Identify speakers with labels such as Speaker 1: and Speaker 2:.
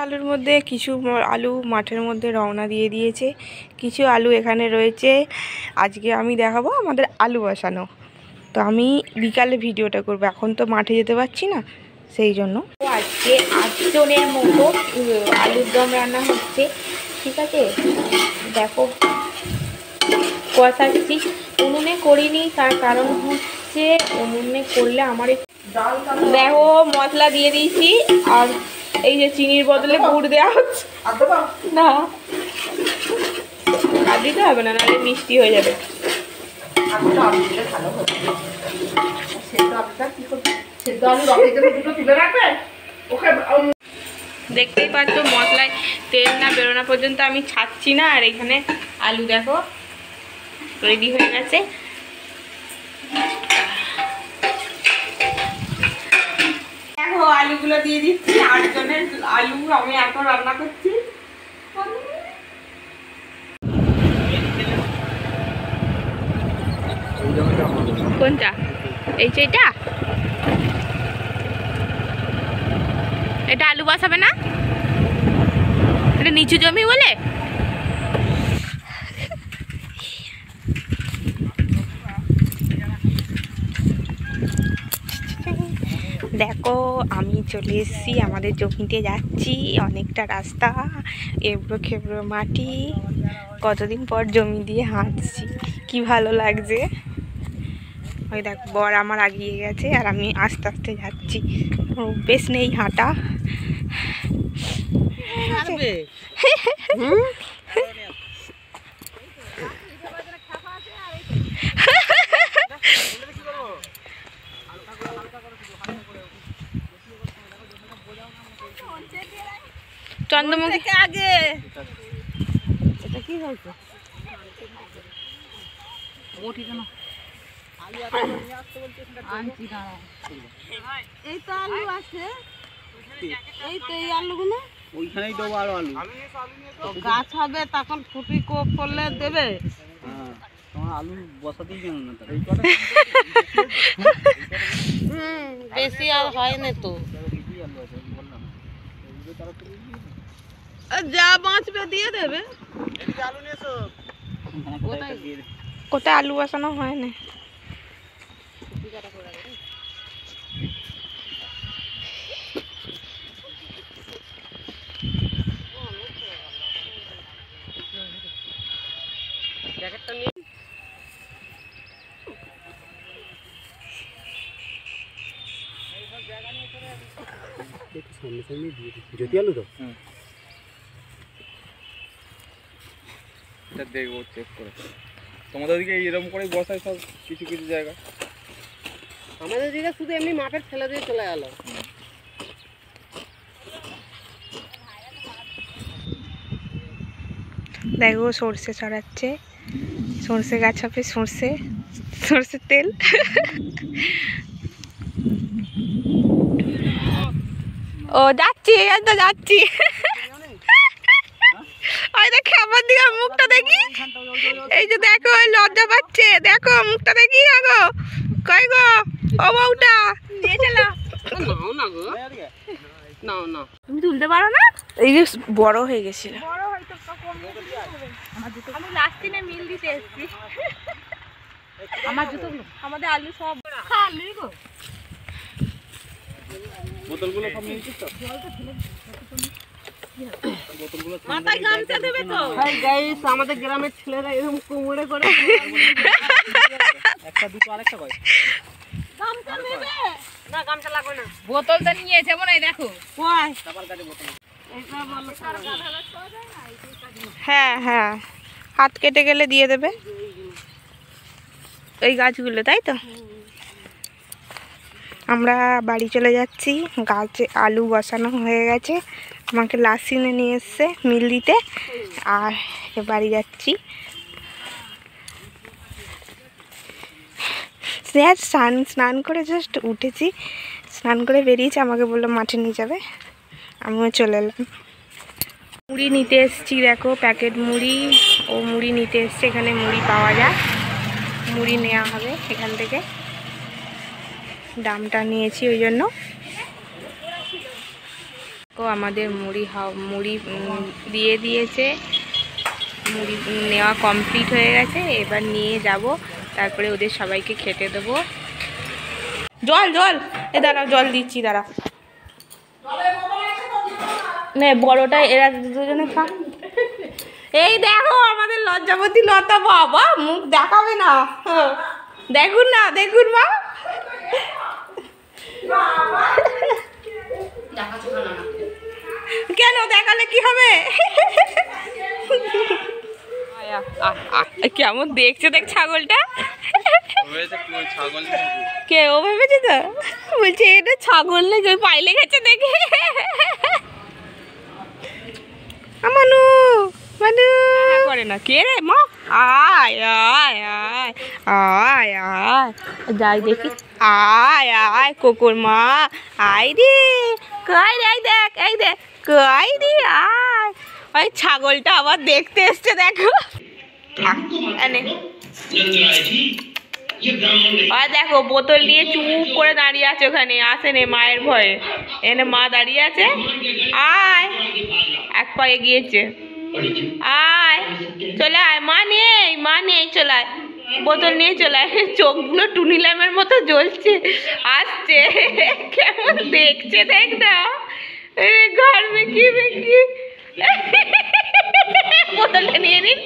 Speaker 1: আলুর মধ্যে কিছু আলু মাঠের মধ্যে রওনা দিয়ে দিয়েছে, কিছু আলু এখানে রয়েছে। আজকে আমি দেখাবো আমাদের আলু বসানো। তো আমি বিকালে ভিডিওটা করবো, এখন তো মাঠে যেতে পারছি না, সেই জন্য। আজকে 8 জনের মতো আলুর দম রান্না হচ্ছে, ঠিক আছে। দেখো কষাচ্ছি, উনুনে করিনি, তার কারণ হচ্ছে উনুনে করলে আমার দেখো মশলা দিয়ে দিয়েছি, আর এই যে চিনির বদলে গুড় দেওয়া হচ্ছে না, আর দিতে হবে না, নাহলে মিষ্টি হয়ে যাবে। দেখতেই পাচ্ছ মশলায় তেল না বেরোনো পর্যন্ত আমি ছাড়ছি না। আর এখানে আলু দেখো রেডি হয়ে গেছে। দেখো আলুগুলো দিয়ে দিচ্ছি, 8 জনের আলু আমি এত রান্না করছি। কোনটা? এই যে এটা আলু বসাবে না, এটা নিচু জমি বলে। দেখো আমি চলে এসেছি, আমাদের জমিতে যাচ্ছি, অনেকটা রাস্তা, এবড়ো খেবড়ো মাটি, কতদিন পর জমি দিয়ে হাঁটছি, কি ভালো লাগছে। ওই দেখ বর আমার আগিয়ে গেছে আর আমি আস্তে আস্তে যাচ্ছি, বেশ নেই হাঁটা। চন্দ্রমুখী আগে এটা কি হয়েছে? এই তো আলু আছে, এই তো এই আলুগুলো ওইখানেই দেবো। আরো আলু গাছ হবে, তখন ফুটি করলে দেবে। তোমার আলু বসাতেই কেন না? বেশি আর হয় না তো, যা বাঁচবে দিয়ে দেবে। কোথায় আলু বসানো হয় না? জ্যোতি আলু তো এটা দেখবো, চেক করে। তোমাদের দিকে এরকম করে বসায় সব কিছু কিছু জায়গা, আমাদের দিকে শুধু এমনি মাপের ঠেলা দিয়ে চলে গেল। দেখো সর্ষে ছড়াচ্ছে, সর্ষে গাছ হবে, সর্ষের তেল। ও যাচ্ছি, এই তো যাচ্ছি। ওই দেখো আমার দিকে মুখটা দেখি, এই যে দেখো লজ্জা পাচ্ছে, দেখো মুখটা দেখি। আগো কই গো ও বউটা নিয়ে চলো। নাও না গো, নাও না, তুমি তুলতে পারো না? এই যে বড় হয়ে গেছিল, বড় হয়তো আমি লাস্ট দিনে মিল দিতে এসেছি। আমার জুতোগুলো, আমাদের আলু সব আলু গো, বোতলগুলো সব নিয়েছিস তো? মাথায় গামছা দেবে তো? হাই গাইস, আমাদের গ্রামের ছেলেরা এরকম কোমরে করে একটা দুটো আরেকটা কয় গামছা দেবে না? গামছা লাগবে না, বোতলটা নিয়েছে মনে হয়। দেখো কই তারপর কাটে বোতল, এইটা বলো কার গাধা লাগতে যায় না? হ্যাঁ হ্যাঁ, হাত কেটে গেলে দিয়ে দেবে এই গাছগুলো, তাই তো। আমরা বাড়ি চলে যাচ্ছি, গাছে আলু বসানো হয়ে গেছে, আমাকে লাসিনে নিয়ে এসছে মিল দিতে, আর বাড়ি যাচ্ছি। স্নান করে জাস্ট উঠেছি, স্নান করে বেরিয়েছি, আমাকে বললো মাঠে নিয়ে যাবে, আমিও চলে এলাম। মুড়ি নিতে এসছি, দেখো প্যাকেট মুড়ি, ও মুড়ি নিতে এসছে, এখানে মুড়ি পাওয়া যায়, মুড়ি নেওয়া হবে এখান থেকে, দামটা নিয়েছি ওই জন্য। দেখো আমাদের মুড়ি দিয়ে দিয়েছে, মুড়ি নেওয়া কমপ্লিট হয়ে গেছে। এবার নিয়ে যাব, তারপরে ওদের সবাইকে খেতে দেবো। জল জল এ দাঁড়াও, জল দিচ্ছি, দাঁড়া। নে বড়টা এরা দুজনে খা। এই দেখো আমাদের লজ্জাবতী লতা, বাবা মুখ দেখাবে না, দেখুন না, দেখুন মা। কেন দেখালে কি হবে? কেমন দেখছে দেখ ছাগলটা। কে ও ভেবেছে তো, বলছে এটা ছাগল নাকি, ওই পাইলে গেছে দেখে। মানু মানু করে না, কে রে মা? আয় আয় আয় আয় আয়, যাই দেখি। আয় আয় কোকুর মা, আয় রে, কই রে, এই দেখ, এই দেখ, কই রে, আয়। ওই ছাগলটা আবার দেখতে এসছে, দেখো। আর দেখো বোতল নিয়ে চুপ করে দাঁড়িয়ে আছে ওখানে, আসেনে মায়ের ভয়ে। এনে মা দাঁড়িয়ে আছে, আয়, এক পা এগিয়েছে, আয় চলে আয়, মা নেই, চলে আয়, বোতল নিয়ে চলে আয়। চোখগুলো টুনি ল্যাম্পের মতো জ্বলছে, আসছে, কেমন দেখছে দেখ না, ঘর মে কি বোতলটা নিয়ে নিন।